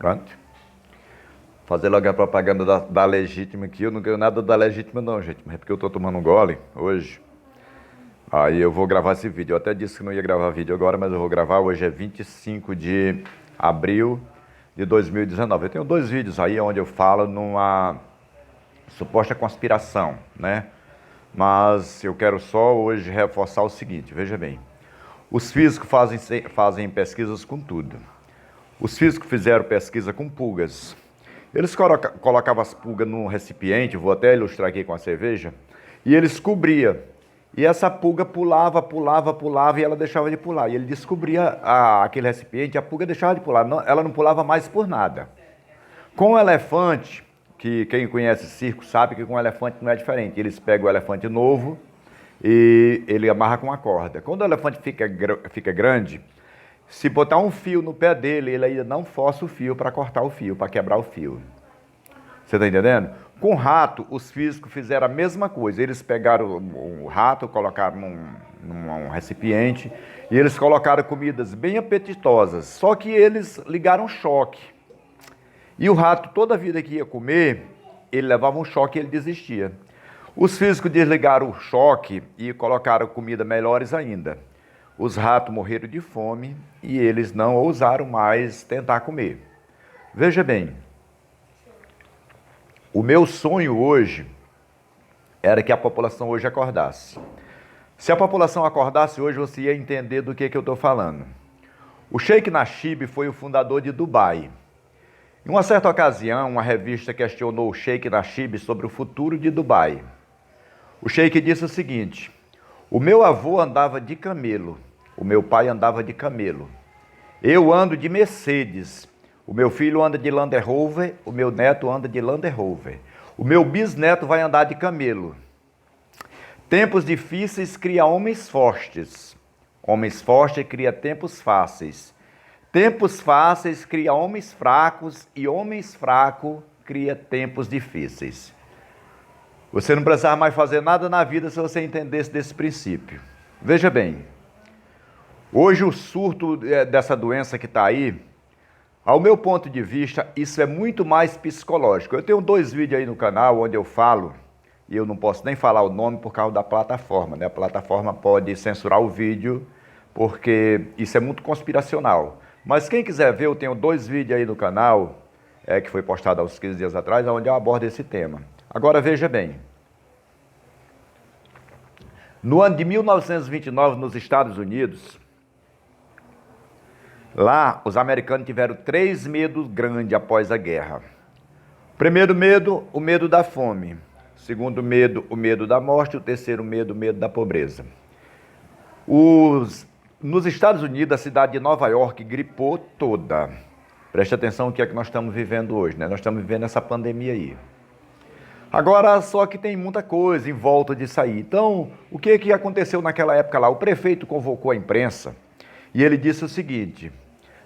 Pronto. Fazer logo a propaganda da legítima aqui. Eu não ganho nada da legítima não, gente. Mas é porque eu tô tomando um gole hoje. Aí eu vou gravar esse vídeo. Eu até disse que não ia gravar vídeo agora, mas eu vou gravar. Hoje é 25 de abril de 2019. Eu tenho 2 vídeos aí onde eu falo numa suposta conspiração, né? Mas eu quero só hoje reforçar o seguinte, veja bem. Os físicos fazem pesquisas com tudo. Os físicos fizeram pesquisa com pulgas. Eles colocavam as pulgas num recipiente, vou até ilustrar aqui com a cerveja, e eles cobriam. E essa pulga pulava e ela deixava de pular. E ele descobria aquele recipiente, a pulga deixava de pular. Ela não pulava mais por nada. Com o elefante, que quem conhece circo sabe que com o elefante não é diferente. Eles pegam o elefante novo e ele amarra com a corda. Quando o elefante fica grande, se botar um fio no pé dele, ele ainda não força o fio para cortar o fio, para quebrar o fio. Você está entendendo? Com o rato, os físicos fizeram a mesma coisa. Eles pegaram o rato, colocaram num recipiente e eles colocaram comidas bem apetitosas. Só que eles ligaram choque. E o rato, toda a vida que ia comer, ele levava um choque e ele desistia. Os físicos desligaram o choque e colocaram comida melhores ainda. Os ratos morreram de fome e eles não ousaram mais tentar comer. Veja bem, o meu sonho hoje era que a população hoje acordasse. Se a população acordasse hoje, você ia entender do que eu estou falando. O Sheikh Nasheed foi o fundador de Dubai. Em uma certa ocasião, uma revista questionou o Sheikh Nasheed sobre o futuro de Dubai. O Sheikh disse o seguinte: o meu avô andava de camelo, o meu pai andava de camelo. Eu ando de Mercedes, o meu filho anda de Land Rover, o meu neto anda de Land Rover. O meu bisneto vai andar de camelo. Tempos difíceis criam homens fortes. Homens fortes criam tempos fáceis. Tempos fáceis criam homens fracos e homens fracos criam tempos difíceis. Você não precisava mais fazer nada na vida se você entendesse desse princípio. Veja bem, hoje o surto dessa doença que está aí, ao meu ponto de vista, isso é muito mais psicológico. Eu tenho 2 vídeos aí no canal onde eu falo, e eu não posso nem falar o nome por causa da plataforma, né? A plataforma pode censurar o vídeo, porque isso é muito conspiracional. Mas quem quiser ver, eu tenho 2 vídeos aí no canal, que foi postado há uns 15 dias atrás, onde eu abordo esse tema. Agora veja bem, no ano de 1929, nos Estados Unidos, lá os americanos tiveram 3 medos grandes após a guerra. Primeiro medo, o medo da fome. Segundo medo, o medo da morte. O terceiro medo, o medo da pobreza. Nos Estados Unidos, a cidade de Nova York gripou toda. Preste atenção no que é que nós estamos vivendo hoje, né? Nós estamos vivendo essa pandemia aí. Agora, só que tem muita coisa em volta disso aí. Então, o que aconteceu naquela época lá? O prefeito convocou a imprensa e ele disse o seguinte: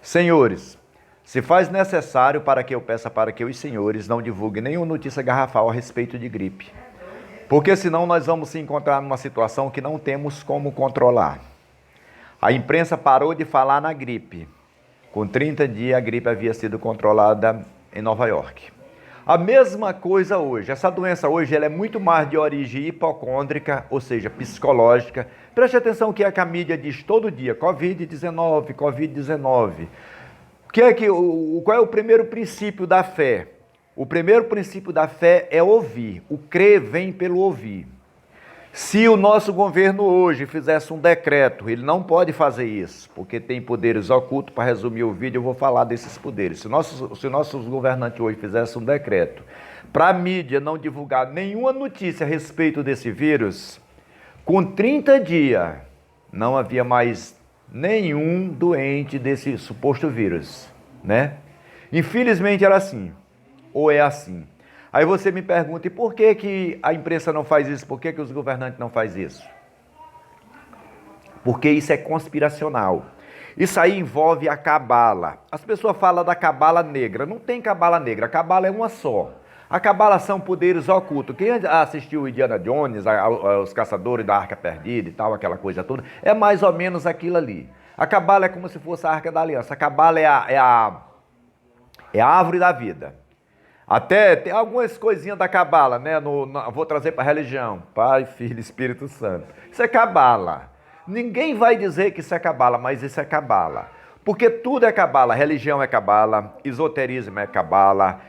senhores, se faz necessário para que eu peça para que os senhores não divulguem nenhuma notícia garrafal a respeito de gripe. Porque senão nós vamos se encontrar numa situação que não temos como controlar. A imprensa parou de falar na gripe. Com 30 dias a gripe havia sido controlada em Nova York. A mesma coisa hoje. Essa doença hoje ela é muito mais de origem hipocôndrica, ou seja, psicológica. Preste atenção que é que a mídia diz todo dia: Covid-19, Covid-19. Qual é o primeiro princípio da fé? O primeiro princípio da fé é ouvir. O crer vem pelo ouvir. Se o nosso governo hoje fizesse um decreto, ele não pode fazer isso, porque tem poderes ocultos. Para resumir o vídeo, eu vou falar desses poderes. Se nossos governantes hoje fizessem um decreto para a mídia não divulgar nenhuma notícia a respeito desse vírus, com 30 dias não havia mais nenhum doente desse suposto vírus, né? Infelizmente era assim, ou é assim. Aí você me pergunta, e por que a imprensa não faz isso? Por que os governantes não fazem isso? Porque isso é conspiracional. Isso aí envolve a cabala. As pessoas falam da cabala negra. Não tem cabala negra, a cabala é uma só. A cabala são poderes ocultos. Quem assistiu o Indiana Jones, os caçadores da Arca Perdida e tal, aquela coisa toda, é mais ou menos aquilo ali. A cabala é como se fosse a Arca da Aliança. A cabala É a árvore da vida. Até tem algumas coisinhas da cabala, né? Vou trazer para a religião. Pai, Filho, Espírito Santo. Isso é cabala. Ninguém vai dizer que isso é cabala, mas isso é cabala. Porque tudo é cabala. Religião é cabala, esoterismo é cabala,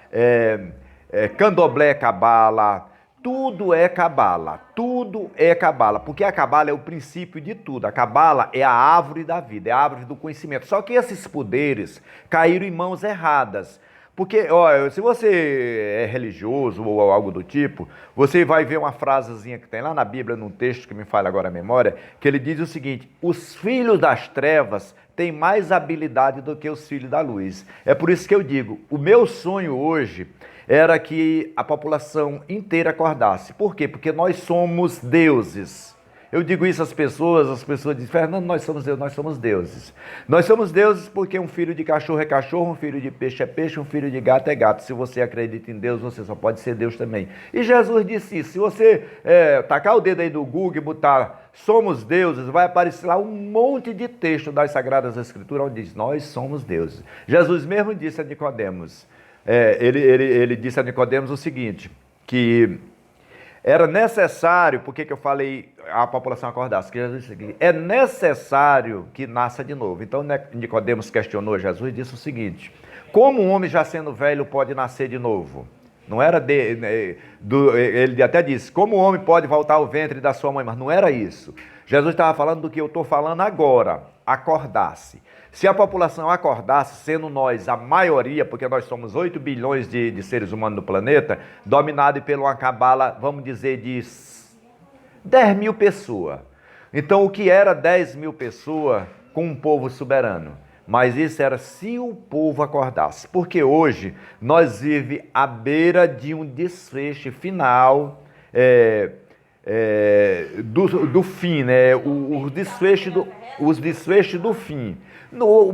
candomblé é cabala. Tudo é cabala. Tudo é cabala. Porque a cabala é o princípio de tudo. A cabala é a árvore da vida, é a árvore do conhecimento. Só que esses poderes caíram em mãos erradas. Porque, ó, se você é religioso ou algo do tipo, você vai ver uma frasezinha que tem lá na Bíblia, num texto que me falha agora a memória, que ele diz o seguinte: os filhos das trevas têm mais habilidade do que os filhos da luz. É por isso que eu digo, o meu sonho hoje era que a população inteira acordasse. Por quê? Porque nós somos deuses. Eu digo isso às pessoas dizem, Fernando, nós somos deuses. Nós somos deuses porque um filho de cachorro é cachorro, um filho de peixe é peixe, um filho de gato é gato. Se você acredita em Deus, você só pode ser Deus também. E Jesus disse isso. Se você tacar o dedo aí do Google e botar somos deuses, vai aparecer lá um monte de texto das Sagradas Escrituras onde diz, nós somos deuses. Jesus mesmo disse a Nicodemos, ele disse a Nicodemos o seguinte, que era necessário, por que eu falei a população acordasse? Que Jesus disse, é necessário que nasça de novo. Então Nicodemos questionou Jesus e disse o seguinte, como um homem já sendo velho pode nascer de novo? Não era ele até disse, como o homem pode voltar ao ventre da sua mãe? Mas não era isso. Jesus estava falando do que eu estou falando agora, acordasse. Se a população acordasse, sendo nós a maioria, porque nós somos 8 bilhões de seres humanos no planeta, dominado pela uma cabala, vamos dizer, de 10 mil pessoas. Então, o que era 10 mil pessoas com um povo soberano? Mas isso era se o povo acordasse. Porque hoje nós vivemos à beira de um desfecho final do fim, né? Os desfechos do fim.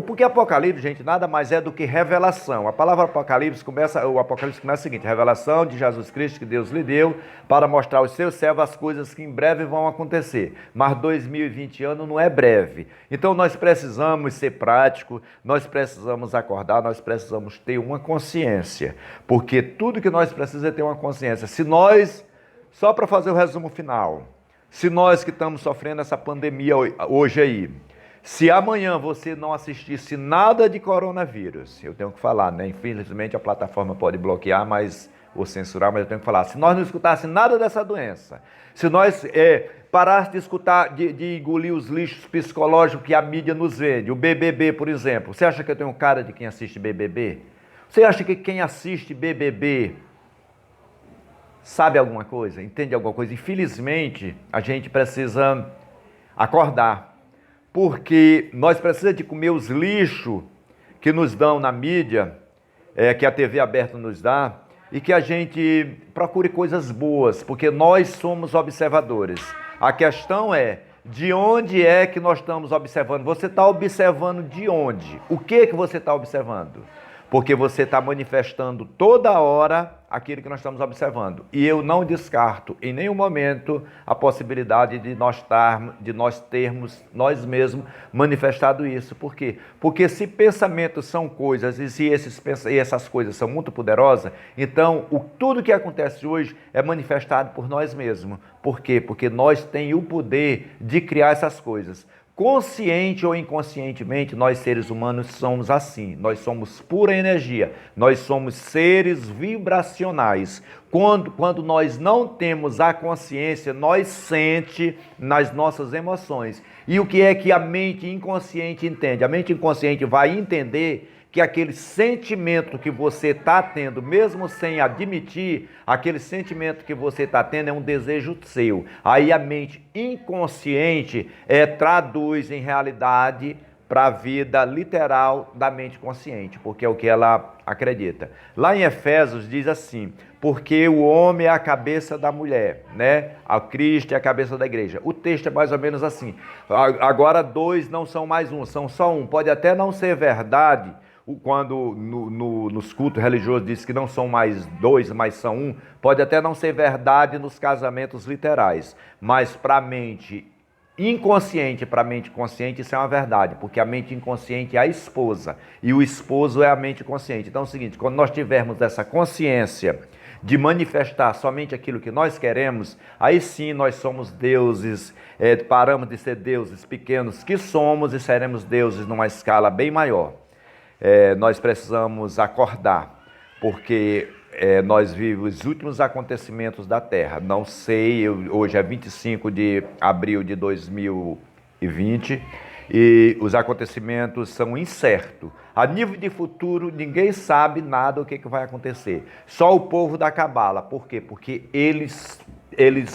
Porque Apocalipse, gente, nada mais é do que revelação. A palavra Apocalipse começa o seguinte, revelação de Jesus Cristo que Deus lhe deu para mostrar aos seus servos as coisas que em breve vão acontecer. Mas 2020 anos não é breve. Então nós precisamos ser práticos, nós precisamos acordar, nós precisamos ter uma consciência. Porque tudo que nós precisamos é ter uma consciência. Se nós, só para fazer o resumo final, se nós que estamos sofrendo essa pandemia hoje aí, se amanhã você não assistisse nada de coronavírus, eu tenho que falar, né? Infelizmente a plataforma pode bloquear, ou censurar, mas eu tenho que falar. Se nós não escutássemos nada dessa doença, se nós parasse de escutar, de engolir os lixos psicológicos que a mídia nos vende, o BBB, por exemplo, você acha que eu tenho cara de quem assiste BBB? Você acha que quem assiste BBB sabe alguma coisa, entende alguma coisa? Infelizmente, a gente precisa acordar. Porque nós precisamos de comer os lixos que nos dão na mídia, que a TV aberta nos dá, e que a gente procure coisas boas, porque nós somos observadores. A questão é, de onde é que nós estamos observando? Você está observando de onde? O que você está observando? Porque você está manifestando toda hora aquilo que nós estamos observando. E eu não descarto em nenhum momento a possibilidade de nós termos nós mesmos manifestado isso. Por quê? Porque se pensamentos são coisas e se essas coisas são muito poderosas, então tudo que acontece hoje é manifestado por nós mesmos. Por quê? Porque nós temos o poder de criar essas coisas. Consciente ou inconscientemente, nós seres humanos somos assim, nós somos pura energia, nós somos seres vibracionais. Quando nós não temos a consciência, nós sentimos nas nossas emoções. E o que é que a mente inconsciente entende? A mente inconsciente vai entender que aquele sentimento que você está tendo, mesmo sem admitir, aquele sentimento que você está tendo é um desejo seu. Aí a mente inconsciente traduz em realidade para a vida literal da mente consciente, porque é o que ela acredita. Lá em Efésios diz assim, porque o homem é a cabeça da mulher, né? A Cristo é a cabeça da igreja. O texto é mais ou menos assim. Agora dois não são mais um, são só um. Pode até não ser verdade, quando nos cultos religiosos diz que não são mais dois, mas são um, pode até não ser verdade nos casamentos literais, mas para a mente inconsciente para a mente consciente, isso é uma verdade, porque a mente inconsciente é a esposa e o esposo é a mente consciente. Então é o seguinte, quando nós tivermos essa consciência de manifestar somente aquilo que nós queremos, aí sim nós somos deuses, paramos de ser deuses pequenos que somos e seremos deuses numa escala bem maior. Nós precisamos acordar, porque nós vivemos os últimos acontecimentos da Terra. Não sei, hoje é 25 de abril de 2020 e os acontecimentos são incertos. A nível de futuro, ninguém sabe nada o que vai acontecer. Só o povo da Cabala. Por quê? Porque eles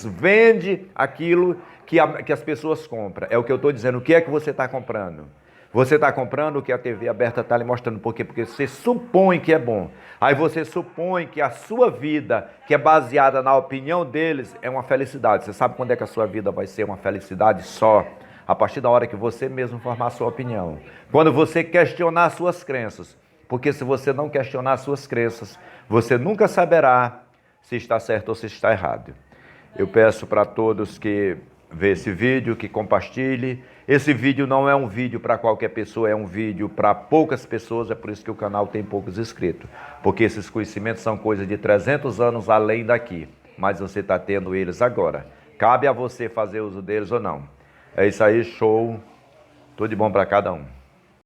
vendem aquilo que as pessoas compram. É o que eu estou dizendo. O que é que você está comprando? Você está comprando o que a TV aberta está lhe mostrando. Por quê? Porque você supõe que é bom. Aí você supõe que a sua vida, que é baseada na opinião deles, é uma felicidade. Você sabe quando é que a sua vida vai ser uma felicidade? Só a partir da hora que você mesmo formar a sua opinião. Quando você questionar as suas crenças. Porque se você não questionar as suas crenças, você nunca saberá se está certo ou se está errado. Eu peço para todos que vejam esse vídeo, que compartilhem. Esse vídeo não é um vídeo para qualquer pessoa, é um vídeo para poucas pessoas, é por isso que o canal tem poucos inscritos. Porque esses conhecimentos são coisas de 300 anos além daqui, mas você está tendo eles agora. Cabe a você fazer uso deles ou não. É isso aí, show. Tudo de bom para cada um.